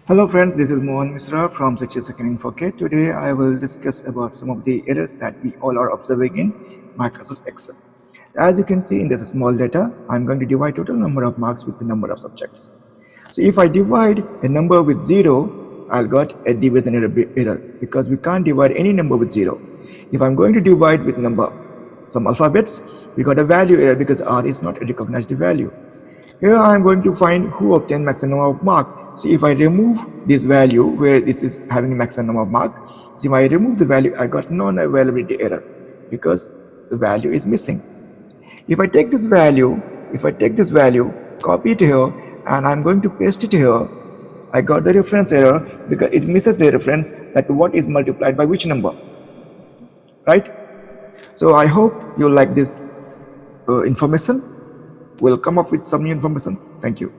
Hello friends, this is Mohan Misra from Section Second Info. Today I will discuss about some of the errors that we all are observing in Microsoft Excel. As you can see in this small data, I'm going to divide total number of marks with the number of subjects. So if I divide a number with 0, I'll get a division error because we can't divide any number with 0. If I'm going to divide with some alphabets, we got a value error because R is not a recognized value. Here I am going to find who obtained maximum number of mark. So if I remove this value where this is having maximum number of mark, so if I remove the value, I got non-availability error because the value is missing. If I take this value, copy it here, and I'm going to paste it here, I got the reference error because it misses the reference that what is multiplied by which number, right? So I hope you like this information. We'll come up with some new information. Thank you.